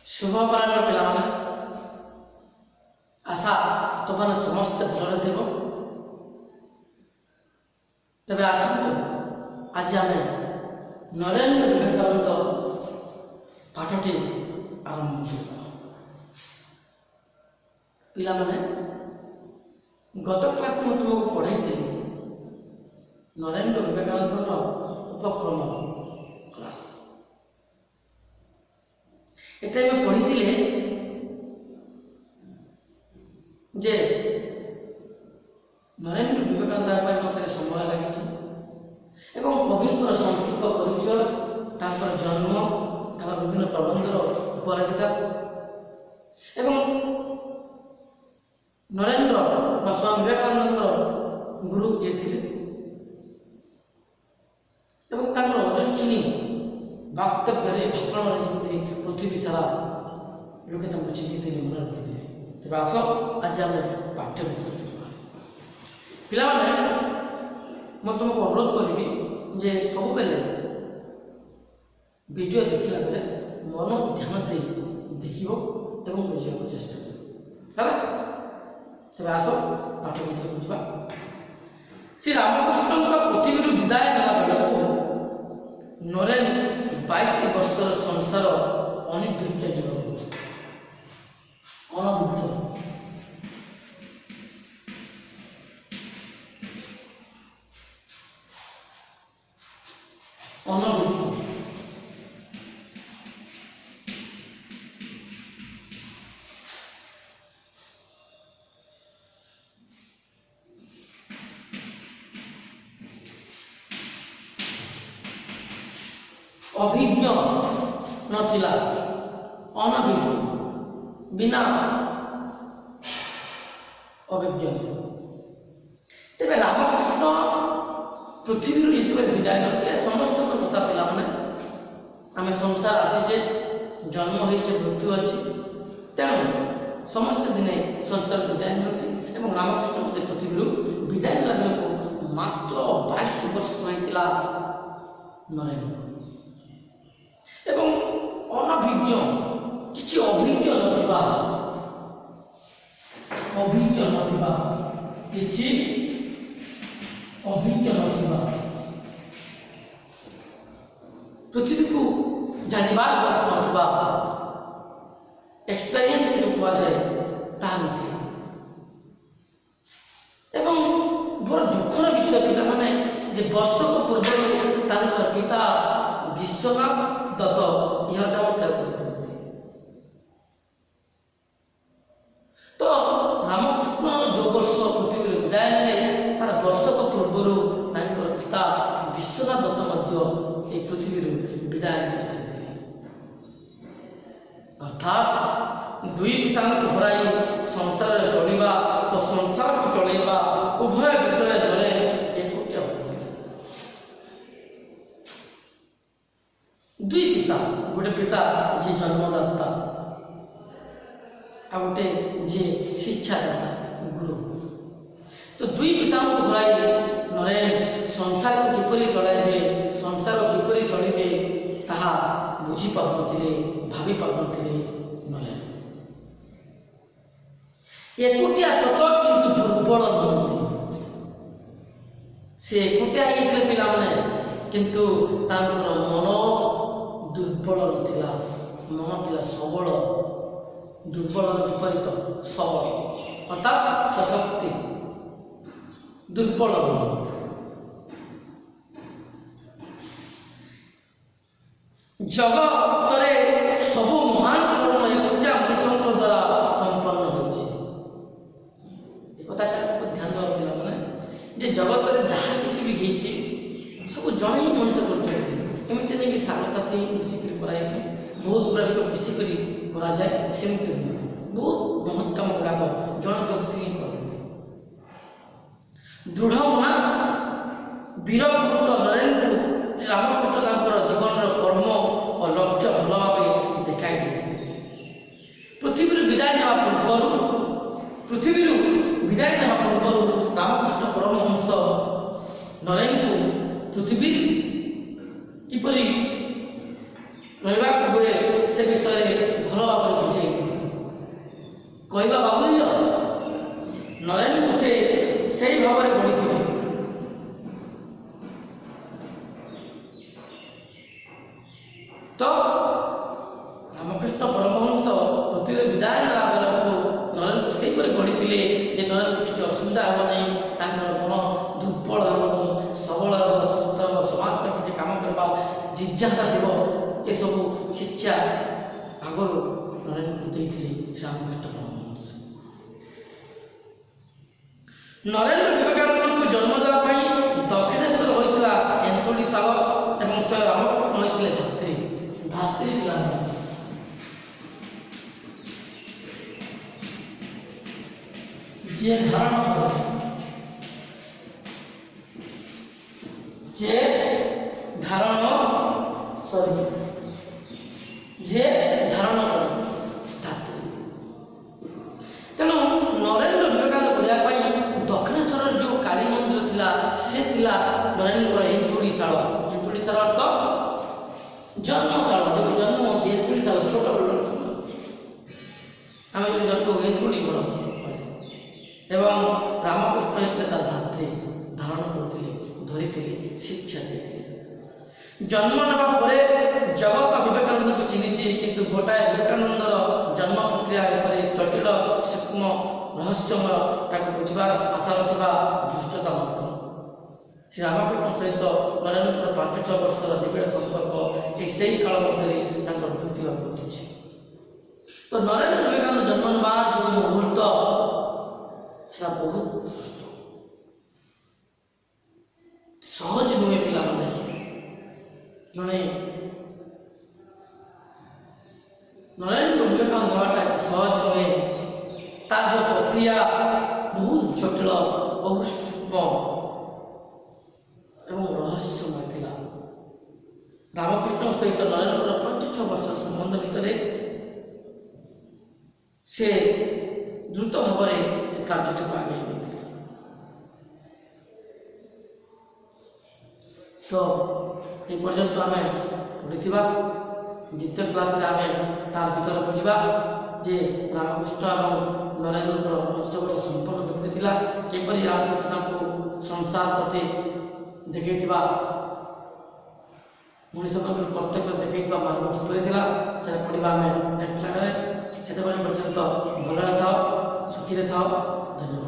शुभ अपराह्न पिलाମାନେ आशा तुमने समस्ते भलरे थिबो। तबे आसतु आज आम नरेंद्र विवेकानंद पाठटी आरंभ करबा। पिलाମାନେ गत क्लास में तुमको पढ़ाई नरेंद्र विवेकानंद उपक्रम क्लास एटा में पढ़ी जे नरेंद्र विवेकानंद समय लगी कविंर संक्षिप्त परिचय जन्म विभिन्न प्रबंधर उपकारिता नरेंद्र स्वामी विवेकानंद गुरु किए थे ओजस्विनी वक्तव्य भाषण पृथ्वी सारा लोके चिन्हित मन रखी तेज आस आज आम पाठ्य पिला मैं तुमको अनुरोध करी जे सब बेले वीडियो देखला बेले मन ध्यान दे देखियो एवं बुझाक चेष्टा कर तेज आस पाठ भितर बुझा। श्री रामकृष्ण पृथ्वी विदाय नेला बेलू नरेन 22 वर्षर संसार अनिर्धुज्य जीवन अनभिज्ञ अभिज्ञ नथिला अनभिज्ञ बिना अभिज्ञ तेरे रामकृष्ण पृथ्वी जिते विदाय नथिले समस्त कथा पिला आम संसार आसीचे जन्म होइचे मृत्यु अच्छी तेणु समस्त दिने संसार विदाय नथि रामकृष्ण पृथ्वी विदाय नेला बेलू मात्र 22 वर्ष होइतिला नरेंद्र एवं अनभिज्ञ किसी अभिज्ञ नथिबा किसी अभिज्ञ नथिबा पृथ्वी को जानिबार बस नथिबा एक्सपीरियंस जो कुआ जाए ताहा नथिला एवं बड़ दुखर विषय पिता माने जे वर्षक पूर्व तांकर पिता विश्वनाथ दत्त यह त्याग करते तो रामकृष्ण जो वर्ष पृथ्वी विदाय ने तार वर्षक पूर्व पिता विश्वनाथ दत्त पृथ्वी विदाय कर अर्थात दुई पिता हराई संसार चलवा और संसार को चलवा उभय विषय धरे एकुटिया दुई पिता गोटे पिता जी जन्मदाता आ गोटे जी शिक्षादाता गुरु तो दुई पिता को हराई नरेन संसार को किपरि चलाइबे संसार किपरि चलिबे ताहा बुझी पारुनथिले भाबी पारुनथिले नरेन एकुटिया सत किंतु दुर्बल नहंती से एकुटिया होइतले पिला माने किंतु तांकर मन दुर्बल नथिला मन थिला सबल दुर्बल विपरीत सबल अर्थात सशक्ति दुर्बल जगत सब महान कर्म एकुटिया मृतक द्वारा संपन्न होछि ध्यान देवा पिला जगत जहाँ किसी भी होइछि सब जड़े ही मनित कर एमती नहीं कि साथी मिसिक बहुत गुड़ा लोक मिसिक सेमती बहुत महत् कम गुड़ाक जन व्यक्ति ही कर दृढ़ मना वीर पुरुष नरेंद्र श्री रामकृष्ण जीवन कर्म और लक्ष्य भल भाव देखाई पृथ्वी विदाय नेवा पूर्व पृथ्वी विदाय नेवा पूर्व रामकृष्ण परमहंस नरेंद्र पृथ्वी किपरि रहा हुए से विषय भल भाव କହିବା ବାହୁଲ୍ୟ ନରେନଙ୍କୁ ସେ ସେଇ ଭାବରେ ଗଣିଥିଲେ। ତ ରାମକୃଷ୍ଣ ପରମହଂସ ପୃଥିବୀରେ ବିଦାୟ ନେଲା ବେଳକୁ ନରେନଙ୍କୁ ସେହିପରି ଗଢ଼ିଥିଲେ ଯେ ନରେନକୁ କିଛି ଅସୁବିଧା ହେବ ନାହିଁ, ତାଙ୍କର ମନ ଦୁର୍ବଳ ହେବନି, ସବଳ ହେବ, ସୁସ୍ଥ ହେବ, ସମାଜ ପାଇଁ କିଛି କାମ କରିବା ଜିଜ୍ଞାସା ଥିବ। ଏସବୁ ଶିକ୍ଷା ଆଗରୁ ନରେନଙ୍କୁ ଦେଇଥିଲେ ରାମକୃଷ୍ଣ ପରମହଂସ। ନରେନ୍ଦ୍ର ବିବେକାନନ୍ଦଙ୍କୁ ଜନ୍ମ ଦେବା ପାଇଁ ଦକ୍ଷିଣେଶ୍ୱର ହୋଇଥିଲା ଏନ୍ତୋଳିଶାଳ ଏବଂ ସେ ରାମକୃଷ୍ଣ ହୋଇଥିଲେ ଧାତ୍ରୀ। ଧାତ୍ରୀ ଥିଲା ଯିଏ ଧାରଣ କରେ, ଯିଏ ଧାରଣ କରେ ଧାତ୍ରୀ। ତେଣୁ ନରେନ୍ଦ୍ର ବିବେକାନନ୍ଦ କରିବା ପାଇଁ ଦକ୍ଷିଣେଶ୍ୱରର ଯେଉଁ କାଳୀ ମନ୍ଦିର ଥିଲା ସେ ଥିଲା ନରେନ୍ଦ୍ରଙ୍କର ଏନ୍ତୁଡ଼ିଶାଳ। ଏନ୍ତୁଡ଼ିଶାଳ ଅର୍ଥ ଜନ୍ମଶାଳ, ଯେଉଁ ଜନ୍ମ ହୁଅନ୍ତି ଏନ୍ତୁଡ଼ିଶାଳ ଛୋଟ ବେଳର ଆମେ ଯଦି ଜନ୍ମ ଏନ୍ତୁଡ଼ି ଘର। ଏବଂ ରାମକୃଷ୍ଣ ହେଇଥିଲେ ତା ଧାତ୍ରୀ, ଧାରଣ କରୁଥିଲେ, ଧରିଥିଲେ, ଶିକ୍ଷା ଦେଇଥିଲେ। ଜନ୍ମ ନେବା ପରେ ଜଗତ ବିବେକାନନ୍ଦଙ୍କୁ ଚିହ୍ନିଛି, କିନ୍ତୁ ଗୋଟାଏ ବିବେକାନନ୍ଦର ଜନ୍ମ ପ୍ରକ୍ରିୟା ଉପରେ ଜଟିଳ ସୂକ୍ଷ୍ମ ରହସ୍ୟମୟ, ତାକୁ ବୁଝିବାର ଆଶା ଥିବା ଦୁଷ୍ଟତା ମଧ୍ୟ। ଶ୍ରୀ ରାମକୃଷ୍ଣ ସହିତ ନରେନ୍ଦ୍ରଙ୍କର 5-6 ବର୍ଷର ନିବିଡ଼ ସମ୍ପର୍କ ସେହି କାଳ ମଧ୍ୟରେ ତାଙ୍କର ଦ୍ୱିତୀୟ ଘଟିଛି। ତ ନରେନ୍ଦ୍ର ବିବେକାନନ୍ଦ ଜନ୍ମ ନେବାର ଯେଉଁ ମୁହୂର୍ତ୍ତ ସେଟା ବହୁତ ସହଜ ନୁହେଁ। ପିଲାମାନେ ଜଣେ ନରେନ୍ଦ୍ର ବିବେକାନନ୍ଦ ହେବାଟା ଏତେ ସହଜ ନୁହେଁ। ତାର ଯେଉଁ ପ୍ରକ୍ରିୟା ବହୁତ ଜଟିଳ, ବହୁତ ସୂକ୍ଷ୍ମ ଏବଂ ରହସ୍ୟମୟ ଥିଲା। ରାମକୃଷ୍ଣଙ୍କ ସହିତ ନରେନ୍ଦ୍ରଙ୍କର 5-6 ବର୍ଷ ସମ୍ବନ୍ଧ ଭିତରେ ସେ ଦ୍ରୁତ ଭାବରେ ସେ କାର୍ଯ୍ୟଟିକୁ ଆଗେଇ ନେଇଥିଲେ। ତ ଏ ପର୍ଯ୍ୟନ୍ତ ଆମେ ପଢ଼ିଥିବା ଦ୍ୱିତୀୟ କ୍ଲାସରେ ଆମେ ତାର ଭିତରେ ବୁଝିବା ଯେ ରାମକୃଷ୍ଣ ଏବଂ ନରେନ୍ଦ୍ରଙ୍କର 5 ବର୍ଷ ସମ୍ପର୍କ କେମିତି ଥିଲା, କିପରି ରାମକୃଷ୍ଣଙ୍କୁ ସଂସାର ପ୍ରତି ଦେଖାଇଥିବା ମଣିଷ ପ୍ରତି କର୍ତ୍ତବ୍ୟ ଦେଖାଇଥିବା ମାର୍ଗ କିପରି ଥିଲା, ସେଟା ପଢ଼ିବା ଆମେ ନେକ୍ସଟ କ୍ଲାସରେ। ସେତେବେଳେ ପର୍ଯ୍ୟନ୍ତ ଭଲରେ ଥାଅ, ସୁଖୀରେ ଥାଅ। ଧନ୍ୟବାଦ।